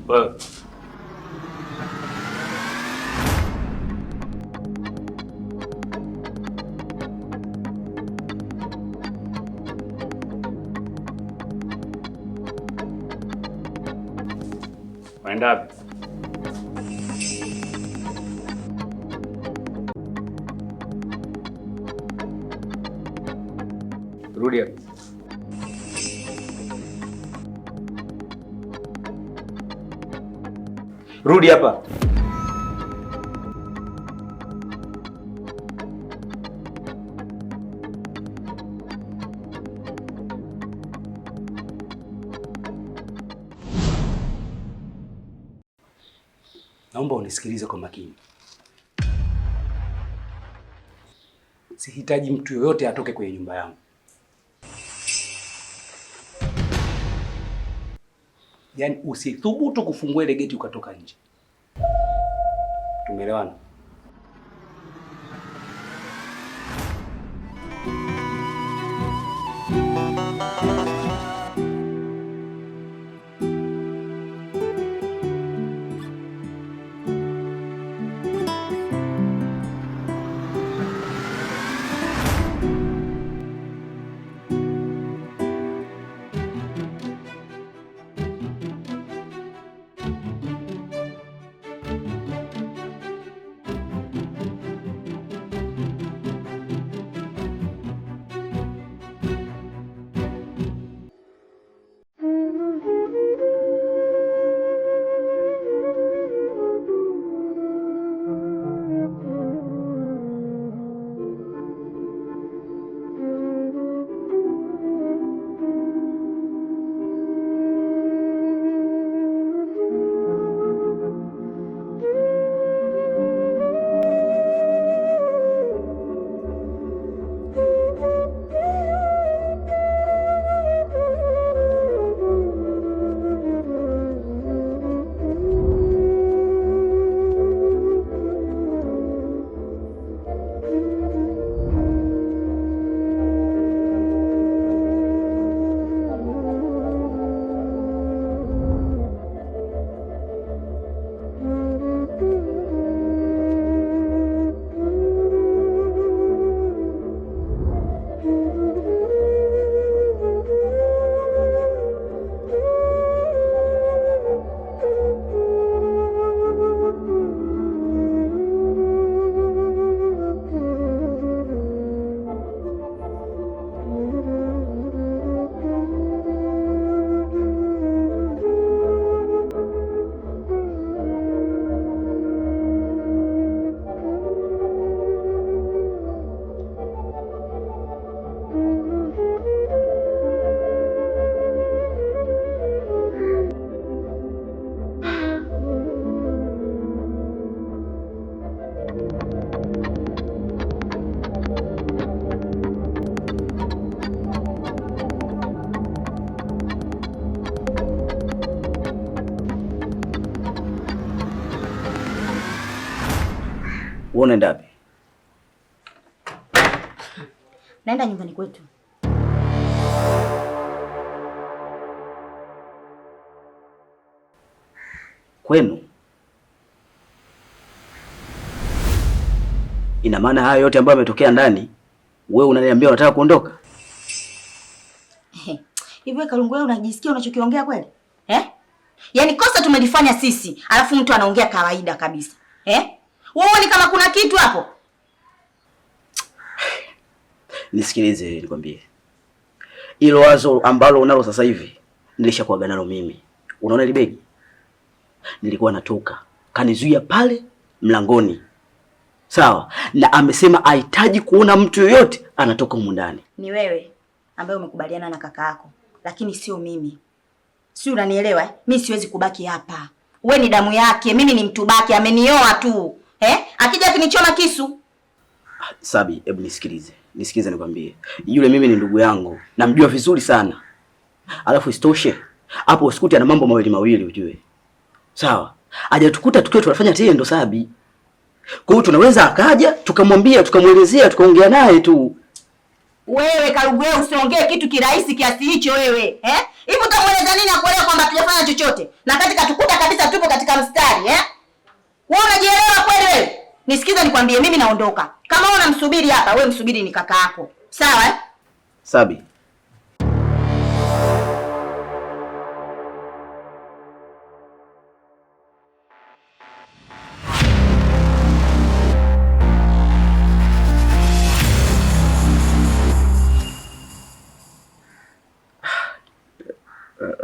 Wewe waenda wapi? Rudi hapa. Rudi hapa. Naomba unisikilize kwa makini. Sihitaji mtu yoyote atoke kwenye nyumba yangu. Yaani usithubutu kufungua ile geti ukatoka nje. Tumeelewana? Wewe unaenda wapi? Naenda nyumbani kwetu. Kwenu? Ina maana haya yote ambayo yametokea ndani, wewe unaniambia unataka kuondoka? Hivi Kalungu, wewe unajisikia unachokiongea kweli? Yaani kosa tumelifanya sisi, alafu mtu anaongea kawaida kabisa. Wewe ni kama kuna kitu hapo. Nisikilize nikwambie. Hilo wazo ambalo unalo sasa hivi nilishakuaga nalo mimi. Unaona ile begi? Nilikuwa natoka, kanizuia pale mlangoni. Sawa? Na amesema hahitaji kuona mtu yoyote anatoka humu ndani. Ni wewe ambaye umekubaliana na kaka yako, lakini sio mimi. Si unanielewa? Mimi siwezi kubaki hapa. Wewe ni damu yake, mimi ni mtu baki, amenioa tu. Akija kunichoma kisu. Sabi, hebu nisikilize. Nisikize nikwambie. Yule mimi ni ndugu yangu, namjua vizuri sana. Alafu isitoshe, hapo usikuti ana mambo mawili ujue. Sawa? Hajatukuta tukiwa tunafanya tendo Sabi. Kwa hiyo tunaweza akaja, tukamwambia, tukamuelezea, tukaongea naye tu. Wewe Kalungu, usiongee kitu kirahisi kiasi hicho wewe. Hivi utamueleza nini akuelewa kwamba tujafanya chochote? Na katika tukuta kabisa tupo katika mstari, Wewe unajielewa kweli wewe? Nisikize nikwambie, mimi naondoka. Kama wewe unamsubiri hapa, wewe msubiri ni kaka yako. Sawa Sabi.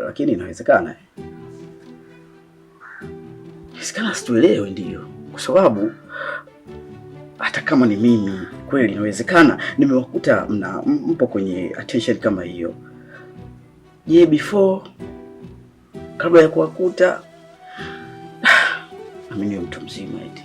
Lakini inawezekana. Sikana situelewe ndio. Kwa sababu hata kama ni mimi kweli inawezekana nimewakuta mpo kwenye attention kama hiyo. Je, before kabla ya kuwakuta mimi ni mtu mzima eti.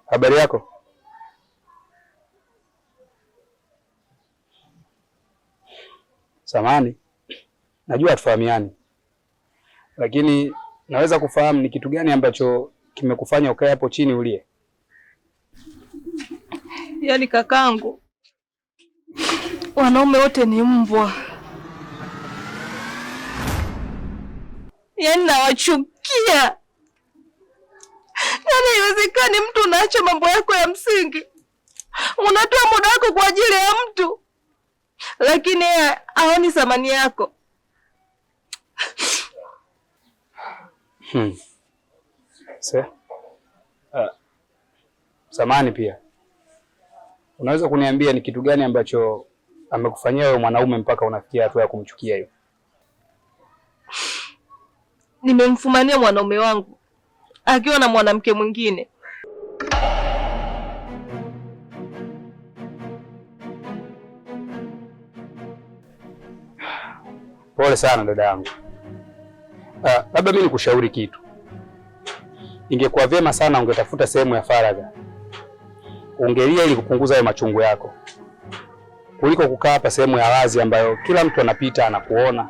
Habari yako? Samahani, najua hatufahamiani, lakini naweza kufahamu ni kitu gani ambacho kimekufanya ukae hapo chini ulie? Yaani kakangu, wanaume wote ni mbwa. Yaani nawachukia. Yaani haiwezekani mtu unaacha mambo yako ya msingi, unatoa muda wako kwa ajili ya mtu, lakini yeye haoni thamani yako. Samahani pia. Unaweza kuniambia ni kitu gani ambacho amekufanyia wewe mwanaume mpaka unafikia hatua ya kumchukia hiyo? Nimemfumania mwanaume wangu akiwa na mwanamke mwingine. Pole sana dada yangu. Labda mimi nikushauri kitu. Ingekuwa vyema sana ungetafuta sehemu ya faragha, ungelia ili kupunguza hayo machungu yako, kuliko kukaa hapa sehemu ya wazi ambayo kila mtu anapita anakuona.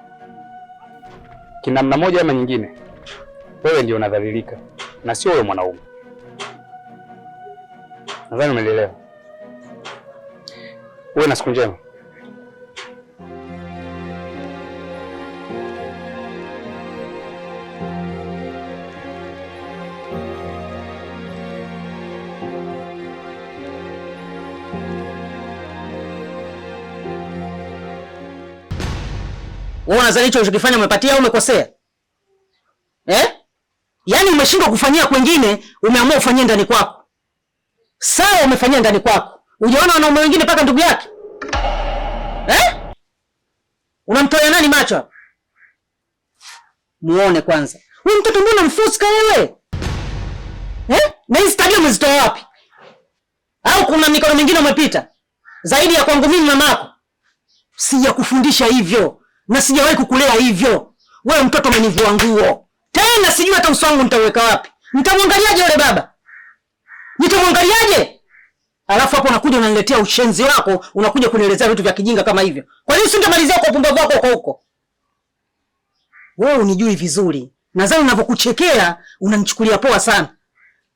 Kinamna moja ama nyingine, wewe ndio unadhalilika na sio wewe mwanaume. Nadhani umenielewa. Uwe na siku njema. Wewe unadhani hicho unachokifanya umepatia au umekosea? Yaani umeshindwa kufanyia kwingine, umeamua ufanyie ndani kwako. Sawa, umefanyia ndani kwako. Unaona wanaume wengine mpaka ndugu yake? Unamtoa nani macho? Muone kwanza. Wewe mtoto mbona mfuska wewe? Na hizi tabia umezitoa wapi? Au kuna mikono mingine umepita zaidi ya kwangu mimi mamako? Sijakufundisha hivyo na sijawahi kukulea hivyo. Wewe mtoto umenivua nguo. Tena sijui hata uso wangu nitaweka wapi. Nitamwangaliaje yule baba? Nitamwangaliaje? Alafu hapo unakuja unaniletea ushenzi wako, unakuja kunielezea vitu vya kijinga kama hivyo. Kwa nini usingemalizia kwa upumbavu wako huko? Wewe unijui vizuri. Nadhani ninavyokuchekea unanichukulia poa sana.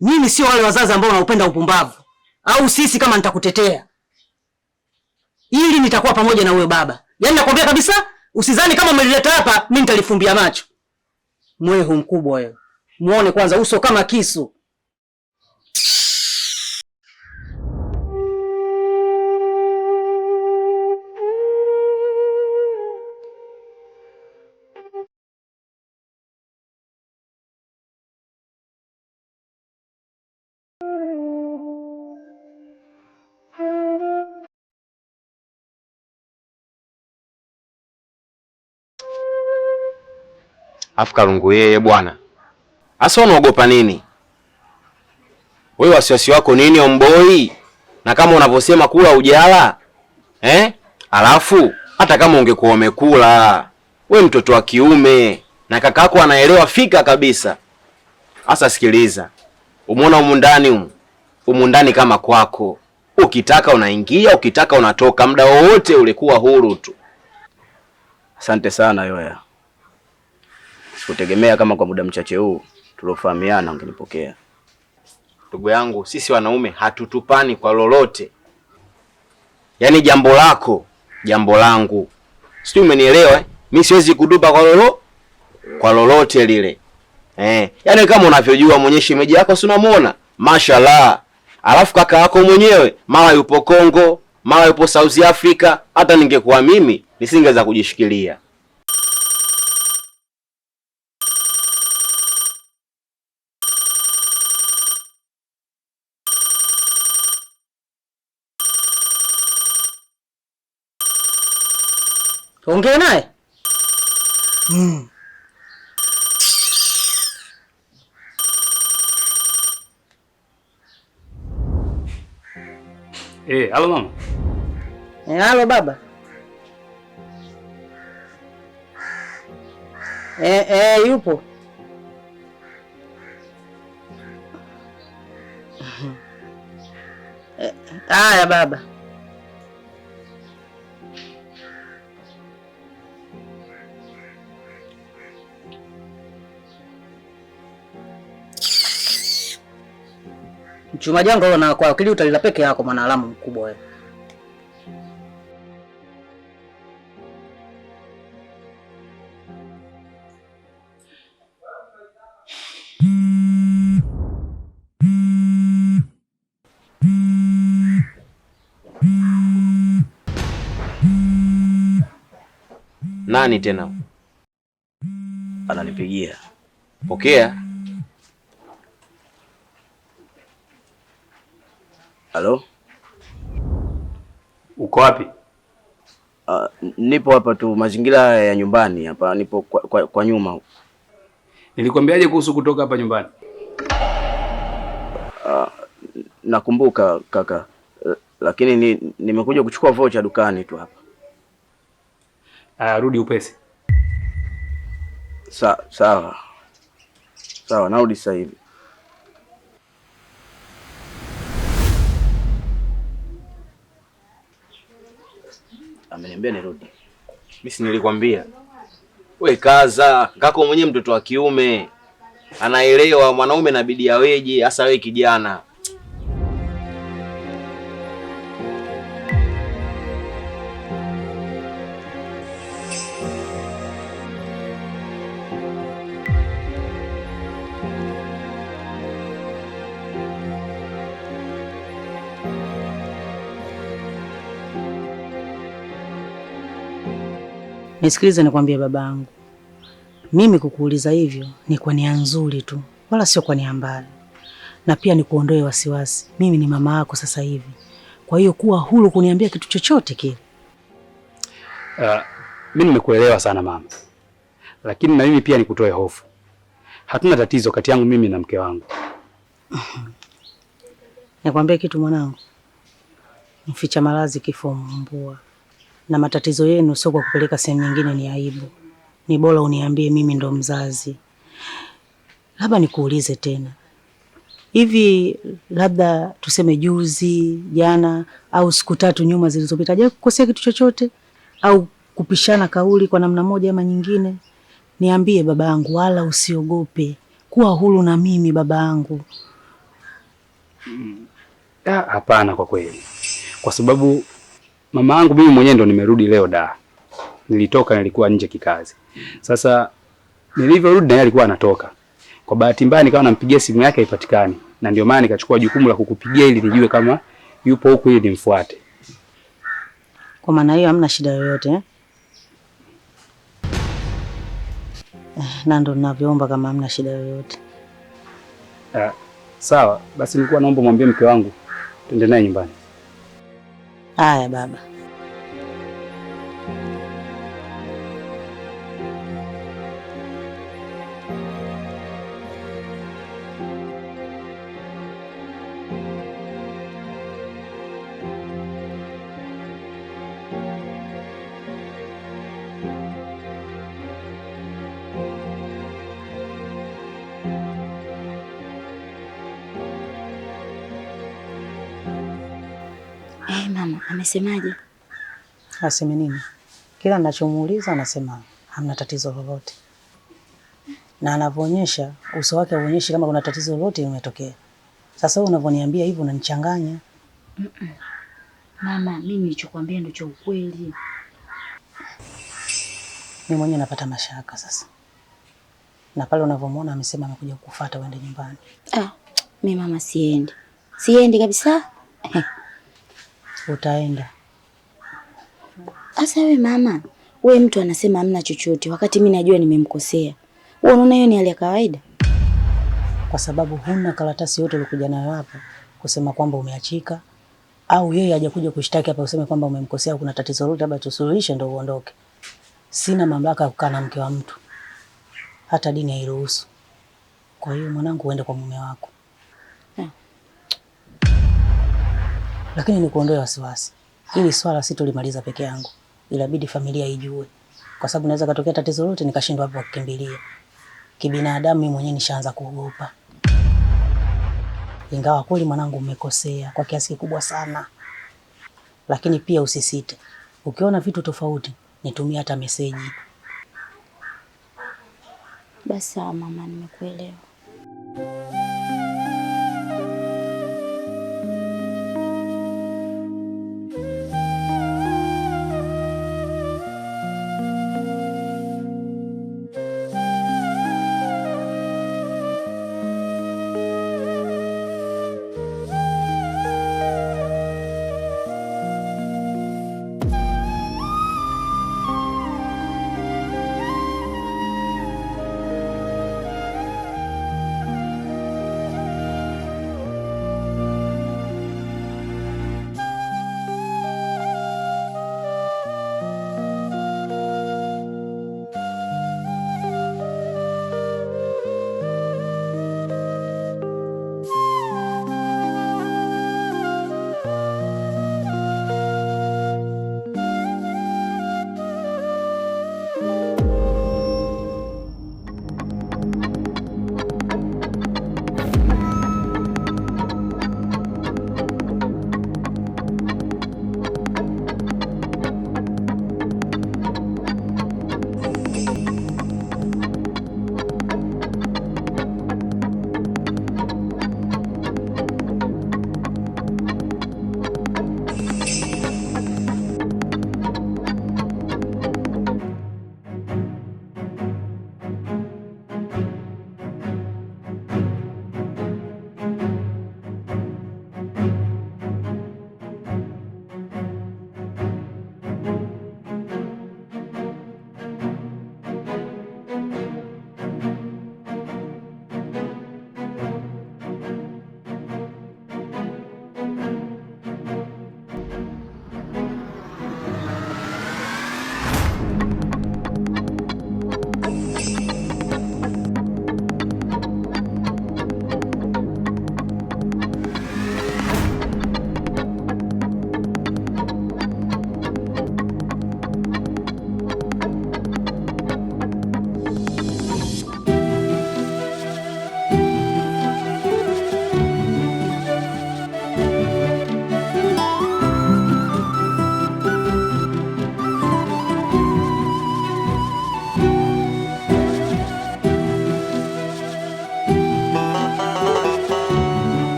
Mimi sio wale wazazi ambao wanaupenda upumbavu. Au sisi kama nitakutetea. Ili nitakuwa pamoja na huyo baba. Yaani nakwambia kabisa, usizani kama umelileta hapa mimi nitalifumbia macho. Mwehu mkubwa wewe. Muone kwanza uso kama kisu. Afu Karungu yeye bwana. Asa unaogopa nini? Wewe wasiwasi wako nini omboi? Na kama unavyosema kula ujala? Alafu hata kama ungekuwa umekula, wewe mtoto wa kiume na kakako anaelewa fika kabisa. Asa sikiliza. Umeona humu ndani kama kwako. Ukitaka unaingia, ukitaka unatoka, muda wowote ulikuwa huru tu. Asante sana Yoya. Sikutegemea kama kwa muda mchache huu tulofahamiana ungenipokea. Ndugu yangu, sisi wanaume hatutupani kwa lolote. Yaani jambo lako, jambo langu. Sijui umenielewa? Mimi siwezi kudupa kwa lolote lile. Yaani kama unavyojua mwenye shemeji yako si unamuona? Mashallah. Alafu kaka yako mwenyewe mara yupo Kongo, mara yupo South Africa, hata ningekuwa mimi nisingeweza kujishikilia. Ongea naye. Halo mama. Halo baba. Yupo. Haya baba. Mchuma janga wewe na kwa akili utalila peke yako mwanaalamu mkubwa wewe. Nani tena? Ananipigia. Pokea. Halo? Uko wapi? Nipo hapa tu mazingira ya nyumbani hapa, nipo kwa nyuma. Nilikwambiaje kuhusu kutoka hapa nyumbani? Nakumbuka kaka. Lakini nimekuja kuchukua vocha dukani tu hapa. Rudi upesi. Sawa. Sawa, narudi sasa hivi. Ameniambia nirudi. Mimi si nilikwambia. Wewe kaza, kako mwenyewe mtoto wa kiume. Anaelewa mwanaume inabidi aweje, hasa wewe kijana. Nisikilize nikwambie babangu. Mimi kukuuliza hivyo ni kwa nia nzuri tu, wala sio kwa nia mbaya. Na pia nikuondoe wasiwasi. Mimi ni mama yako sasa hivi. Kwa hiyo kuwa huru kuniambia kitu chochote kile. Mimi nimekuelewa sana mama. Lakini na mimi pia nikutoe hofu. Hatuna tatizo kati yangu mimi na mke wangu. Nikwambie kitu mwanangu, mficha malazi kifo mbua, na matatizo yenu sio kwa kupeleka sehemu nyingine, ni aibu. Ni bora uniambie, mimi ndo mzazi. Labda nikuulize tena, hivi labda tuseme juzi, jana au siku 3 nyuma zilizopita, je, kukosea kitu chochote au kupishana kauli kwa namna moja ama nyingine? Niambie baba yangu, wala usiogope. Kuwa huru na mimi baba yangu. Hapana, kwa kweli, kwa sababu mama yangu mimi mwenyewe ndo nimerudi leo da. Nilitoka, nilikuwa nje kikazi. Sasa nilivyorudi na yeye alikuwa anatoka. Kwa bahati mbaya nikawa nampigia simu yake haipatikani, na ndio maana nikachukua jukumu la kukupigia ili nijue kama yupo huko ili nimfuate. Kwa maana hiyo hamna shida yoyote eh? Na ndo ninavyoomba kama hamna shida yoyote. Sawa, basi nilikuwa naomba mwambie mke wangu twende naye nyumbani. Haya baba. Mama, amesemaje? Aseme nini? Kila ninachomuuliza anasema hamna tatizo lolote. Na anavyoonyesha uso wake hauonyeshi kama kuna tatizo lolote limetokea. Sasa wewe unavyoniambia hivyo unanichanganya. Mama, mimi nilichokuambia ndio cha ukweli. Mimi mwenyewe napata mashaka sasa. Na pale unavyomwona amesema amekuja kukufuata uende nyumbani. Mimi mama siendi. Siendi kabisa. Utaenda. Asa wewe mama, wewe mtu anasema hamna chochote wakati mimi najua nimemkosea. Wewe unaona hiyo ni hali ya kawaida? Kwa sababu huna karatasi yote ulikuja nayo hapa kusema kwamba umeachika, au yeye hajakuja kushtaki hapa useme kwamba umemkosea, kuna tatizo lolote labda tusuluhishe ndio uondoke. Sina mamlaka ya kukaa na mke wa mtu. Hata dini hairuhusu. Kwa hiyo mwanangu uende kwa mume wako. Lakini nikuondoe wasiwasi. Hili swala sitolimaliza peke yangu. Inabidi familia ijue. Kwa sababu naweza katokea tatizo lolote nikashindwa hapo kukimbilia. Kibinadamu mimi mwenyewe nishaanza kuogopa. Ingawa kweli mwanangu umekosea kwa kiasi kikubwa sana. Lakini pia usisite. Ukiona vitu tofauti, nitumie hata meseji. Basi mama, nimekuelewa.